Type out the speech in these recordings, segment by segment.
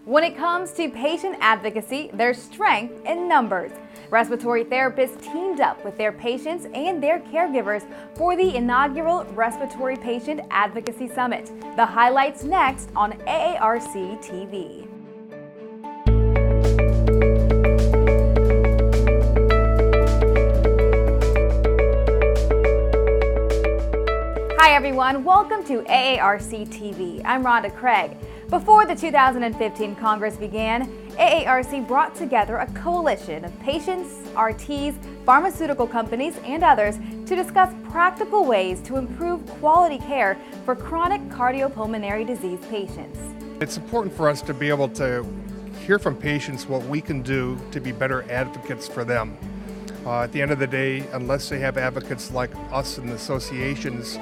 When it comes to patient advocacy, there's strength in numbers. Respiratory therapists teamed up with their patients and their caregivers for the inaugural Respiratory Patient Advocacy Summit. The highlights next on AARC TV. Hi everyone, welcome to AARC TV. I'm Rhonda Craig. Before the 2015 Congress began, AARC brought together a coalition of patients, RTs, pharmaceutical companies, and others to discuss practical ways to improve quality care for chronic cardiopulmonary disease patients. It's important for us to be able to hear from patients what we can do to be better advocates for them. At the end of the day, unless they have advocates like us in the associations,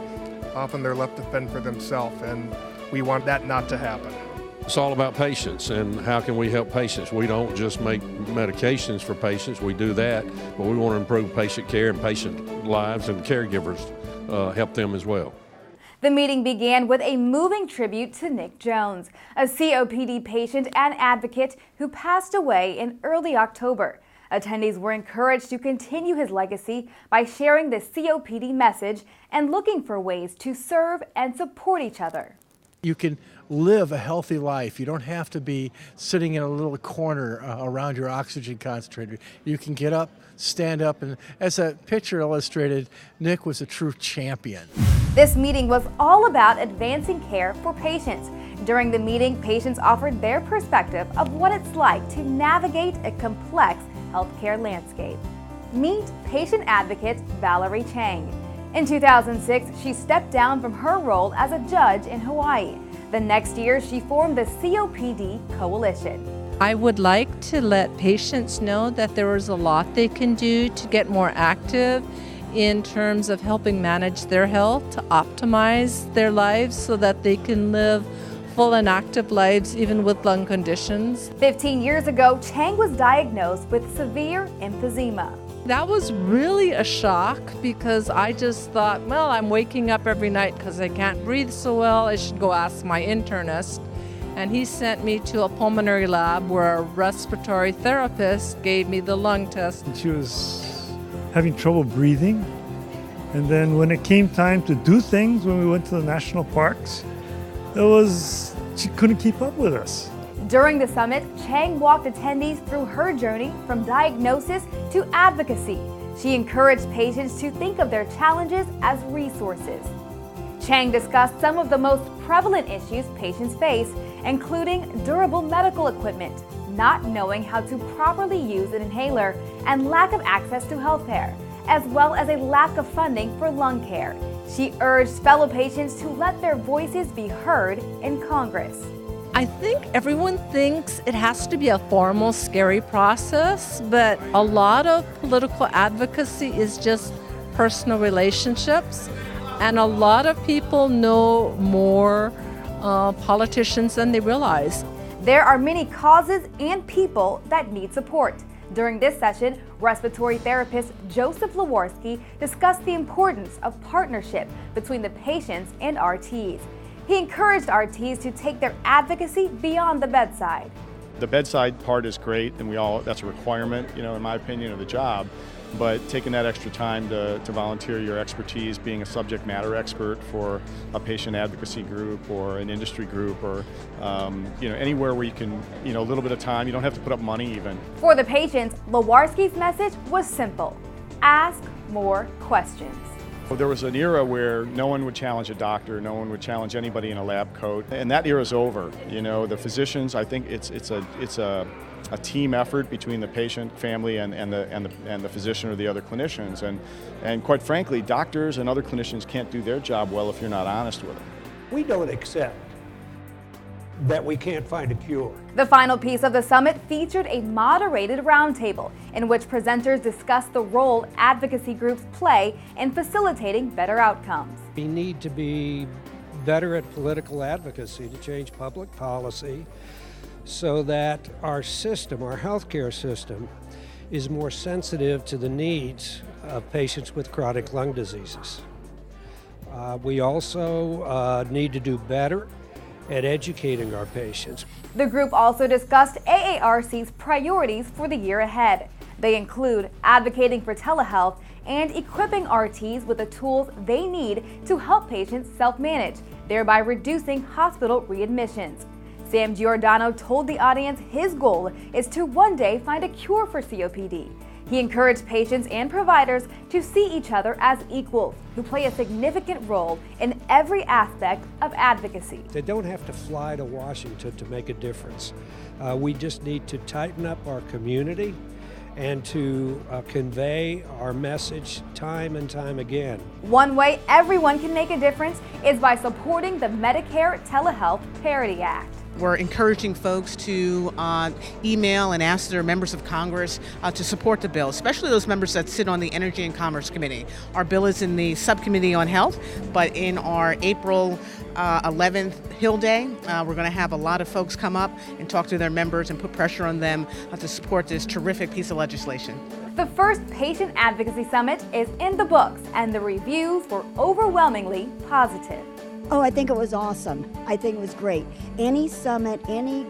often they're left to fend for themselves, and we want that not to happen. It's all about patients and how can we help patients. We don't just make medications for patients, we do that, but we want to improve patient care and patient lives, and caregivers help them as well. The meeting began with a moving tribute to Nick Jones, a COPD patient and advocate who passed away in early October. Attendees were encouraged to continue his legacy by sharing the COPD message and looking for ways to serve and support each other. You can live a healthy life. You don't have to be sitting in a little corner around your oxygen concentrator. You can get up, stand up, and as that picture illustrated, Nick was a true champion. This meeting was all about advancing care for patients. During the meeting, patients offered their perspective of what it's like to navigate a complex healthcare landscape. Meet patient advocate Valerie Cheng. In 2006, she stepped down from her role as a judge in Hawaii. The next year, she formed the COPD Coalition. I would like to let patients know that there is a lot they can do to get more active in terms of helping manage their health, to optimize their lives so that they can live full and active lives even with lung conditions. 15 years ago, Cheng was diagnosed with severe emphysema. That was really a shock because I just thought, well, I'm waking up every night because I can't breathe so well. I should go ask my internist. And he sent me to a pulmonary lab where a respiratory therapist gave me the lung test. She was having trouble breathing. And then when it came time to do things, when we went to the national parks, she couldn't keep up with us. During the summit, Cheng walked attendees through her journey from diagnosis to advocacy. She encouraged patients to think of their challenges as resources. Cheng discussed some of the most prevalent issues patients face, including durable medical equipment, not knowing how to properly use an inhaler, and lack of access to health care, as well as a lack of funding for lung care. She urged fellow patients to let their voices be heard in Congress. I think everyone thinks it has to be a formal, scary process, but a lot of political advocacy is just personal relationships, and a lot of people know more politicians than they realize. There are many causes and people that need support. During this session, respiratory therapist Joseph Lewarski discussed the importance of partnership between the patients and RTs. He encouraged RTs to take their advocacy beyond the bedside. The bedside part is great, and that's a requirement, in my opinion, of the job. But taking that extra time to volunteer your expertise, being a subject matter expert for a patient advocacy group or an industry group, or anywhere where you can, a little bit of time. You don't have to put up money even. For the patients, Lewarski's message was simple: ask more questions. There was an era where no one would challenge a doctor, no one would challenge anybody in a lab coat, and that era's over. The physicians, I think it's a team effort between the patient, family, and the physician or the other clinicians, and quite frankly, doctors and other clinicians can't do their job well if you're not honest with them. We don't accept that we can't find a cure. The final piece of the summit featured a moderated roundtable in which presenters discussed the role advocacy groups play in facilitating better outcomes. We need to be better at political advocacy to change public policy so that our system, our healthcare system, is more sensitive to the needs of patients with chronic lung diseases. We also need to do better at educating our patients. The group also discussed AARC's priorities for the year ahead. They include advocating for telehealth and equipping RTs with the tools they need to help patients self-manage, thereby reducing hospital readmissions. Sam Giordano told the audience his goal is to one day find a cure for COPD. He encouraged patients and providers to see each other as equals who play a significant role in every aspect of advocacy. They don't have to fly to Washington to make a difference. We just need to tighten up our community and to convey our message time and time again. One way everyone can make a difference is by supporting the Medicare Telehealth Parity Act. We're encouraging folks to email and ask their members of Congress to support the bill, especially those members that sit on the Energy and Commerce Committee. Our bill is in the Subcommittee on Health, but in our April 11th Hill Day, we're going to have a lot of folks come up and talk to their members and put pressure on them to support this terrific piece of legislation. The first Patient Advocacy Summit is in the books, and the reviews were overwhelmingly positive. Oh, I think it was awesome. I think it was great. Any summit, any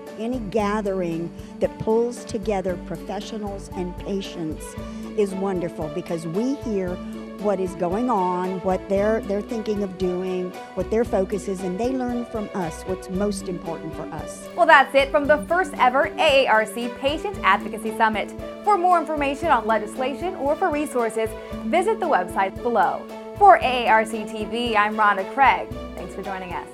gathering that pulls together professionals and patients is wonderful, because we hear what is going on, what they're thinking of doing, what their focus is, and they learn from us what's most important for us. Well, that's it from the first ever AARC Patient Advocacy Summit. For more information on legislation or for resources, visit the website below. For AARC TV, I'm Rhonda Craig. Thanks for joining us.